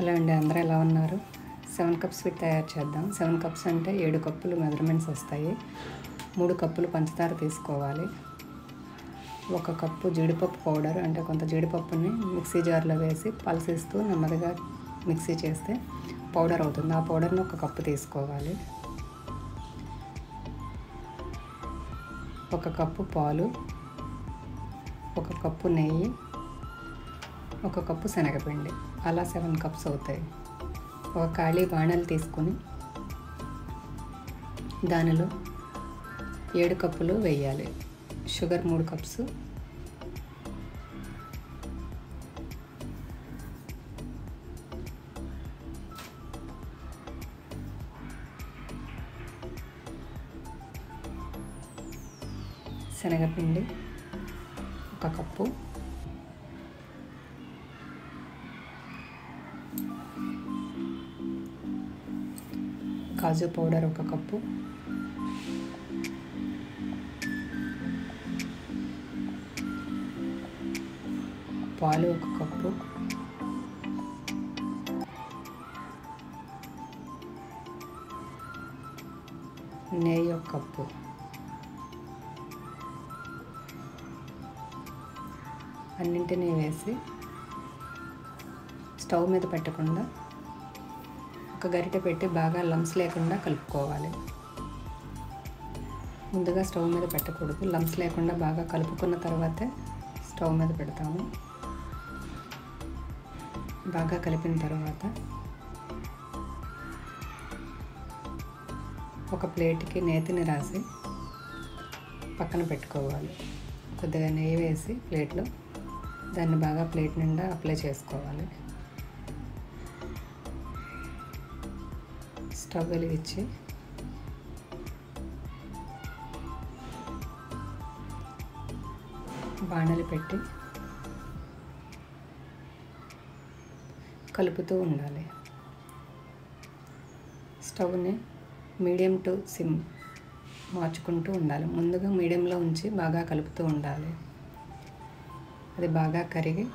Hello అండి, అందరూ ఎలా ఉన్నారు? 7 కప్స్ స్వీట్ తయారు చేద్దాం. 7 కప్స్ అంటే 7 కప్పులు మెజర్మెంట్స్ వస్తాయి. 3 కప్పులు పంచదార తీసుకోవాలి. 1 కప్పు జీడిపప్పు పౌడర్, అంటే కొంత జీడిపప్పుని మిక్సీ జార్లో వేసి పల్సిస్తూ నెమ్మదిగా మిక్సీ చేస్తే పౌడర్ అవుతుంది. ఆ పౌడర్ని 1 కప్పు తీసుకోవాలి. 1 కప్పు పాలు, 1 కప్పు నెయ్యి, 1 కప్పు శనగపిండి, అలా 7 కప్స్ అవుతాయి. ఒక ఖాళీ బాణలు తీసుకొని దానిలో 7 కప్పులు వేయాలి. షుగర్ 3 కప్స్, శనగపిండి 1 కప్పు, కాజు పౌడర్ 1 కప్పు, పాలు 1 కప్పు, నెయ్యి 1 కప్పు, అన్నింటినీ వేసి స్టవ్ మీద పెట్టకుండా ఒక గరిటె పెట్టి బాగా లంప్స్ లేకుండా కలుపుకోవాలి. ముందుగా స్టవ్ మీద పెట్టకూడదు. లంప్స్ లేకుండా బాగా కలుపుకున్న తర్వాతే స్టవ్ మీద పెడతాము. బాగా కలిపిన తర్వాత ఒక ప్లేట్కి నేతిని రాసి పక్కన పెట్టుకోవాలి. కొద్దిగా నెయ్యి వేసి ప్లేట్లో దాన్ని బాగా ప్లేట్ నిండా అప్లై చేసుకోవాలి. స్టవ్ వెలిగించి బాణలి పెట్టి కలుపుతూ ఉండాలి. స్టవ్ని మీడియం టు సిమ్ మార్చుకుంటూ ఉండాలి. ముందుగా మీడియంలో ఉంచి బాగా కలుపుతూ ఉండాలి. అది బాగా కరిగి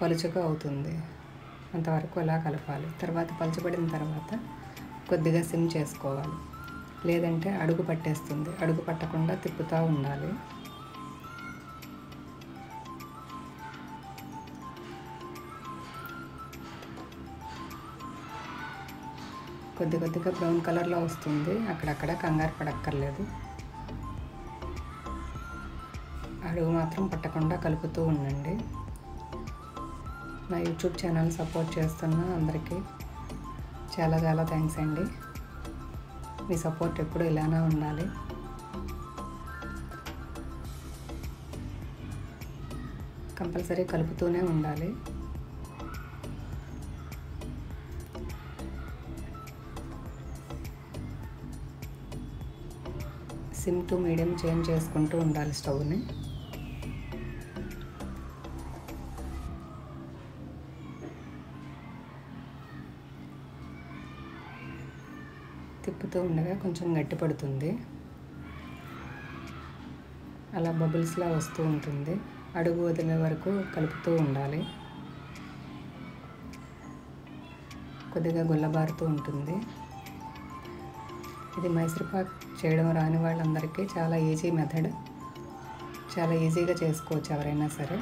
పలుచగా అవుతుంది. అంతవరకు అలా కలపాలి. తర్వాత పలుచబడిన తర్వాత కొద్దిగా సిమ్ చేసుకోవాలి, లేదంటే అడుగు పట్టేస్తుంది. అడుగు పట్టకుండా తిప్పుతూ ఉండాలి. కొద్దిగా బ్రౌన్ కలర్లో వస్తుంది. అక్కడక్కడ కంగారు పడక్కర్లేదు. అడుగు మాత్రం పట్టకుండా కలుపుతూ ఉండండి. నా యూట్యూబ్ ఛానల్ సపోర్ట్ చేస్తున్న అందరికీ చాలా థ్యాంక్స్ అండి. మీ సపోర్ట్ ఎప్పుడు ఇలానే ఉండాలి. కంపల్సరీ కలుపుతూనే ఉండాలి. సిమ్ టు మీడియం చేంజ్ చేసుకుంటూ ఉండాలి స్టవ్ని. తిప్పుతూ ఉండగా కొంచెం గట్టి పడుతుంది. అలా బబుల్స్లా వస్తూ ఉంటుంది. అడుగు వదిలే వరకు కలుపుతూ ఉండాలి. కొద్దిగా గుల్లబారుతూ ఉంటుంది. ఇది మైసూర్పాక్ చేయడం రాని వాళ్ళందరికీ చాలా ఈజీ మెథడ్. చాలా ఈజీగా చేసుకోవచ్చు ఎవరైనా సరే.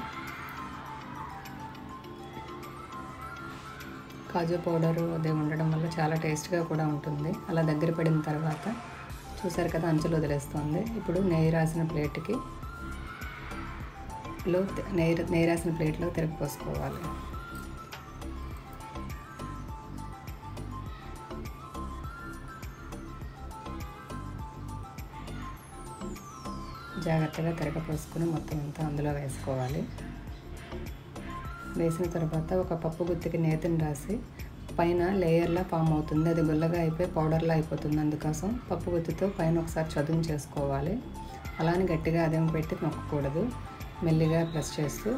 కాజు పౌడరు అది ఉండడం వల్ల చాలా టేస్ట్గా కూడా ఉంటుంది. అలా దగ్గర పడిన తర్వాత చూసారు కదా, అంచులు వదిలేస్తుంది. ఇప్పుడు నెయ్యి రాసిన ప్లేట్కి నెయ్యి రాసిన ప్లేట్లో తిరగ పోసుకోవాలి. జాగ్రత్తగా తిరగపోసుకుని మొత్తం అంతా అందులో వేసుకోవాలి. వేసిన తర్వాత ఒక పప్పు గుత్తికి నేతిని రాసి పైన లేయర్లా ఫామ్ అవుతుంది. అది గుల్లగా అయిపోయి పౌడర్లా అయిపోతుంది. అందుకోసం పప్పు గుత్తితో పైన ఒకసారి చదును చేసుకోవాలి. అలానే గట్టిగా అదేం పెట్టి నొక్కకూడదు. మెల్లిగా ప్రెస్ చేస్తూ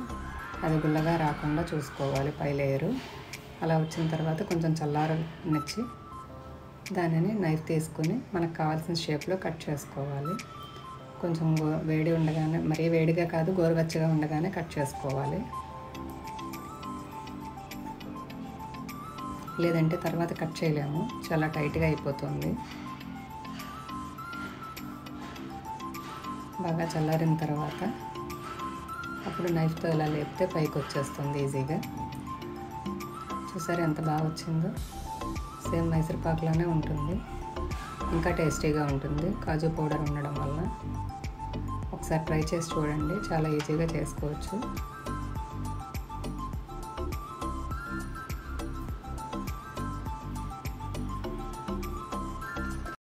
అది గుల్లగా రాకుండా చూసుకోవాలి పై లేయరు. అలా వచ్చిన తర్వాత కొంచెం చల్లారనిచ్చి దానిని నైఫ్ తీసుకుని మనకు కావాల్సిన షేప్లో కట్ చేసుకోవాలి. కొంచెం వేడి ఉండగానే, మరీ వేడిగా కాదు, గోరువెచ్చగా ఉండగానే కట్ చేసుకోవాలి. లేదంటే తర్వాత కట్ చేయలేము, చాలా టైట్గా అయిపోతుంది. బాగా చల్లారిన తర్వాత అప్పుడు నైఫ్తో ఇలా లేపితే పైకి వచ్చేస్తుంది ఈజీగా. చూసారు ఎంత బాగా వచ్చిందో? సేమ్ మైసూర్పాకులానే ఉంటుంది, ఇంకా టేస్టీగా ఉంటుంది కాజు పౌడర్ ఉండడం వల్ల. ఒకసారి ట్రై చేసి చూడండి, చాలా ఈజీగా చేసుకోవచ్చు.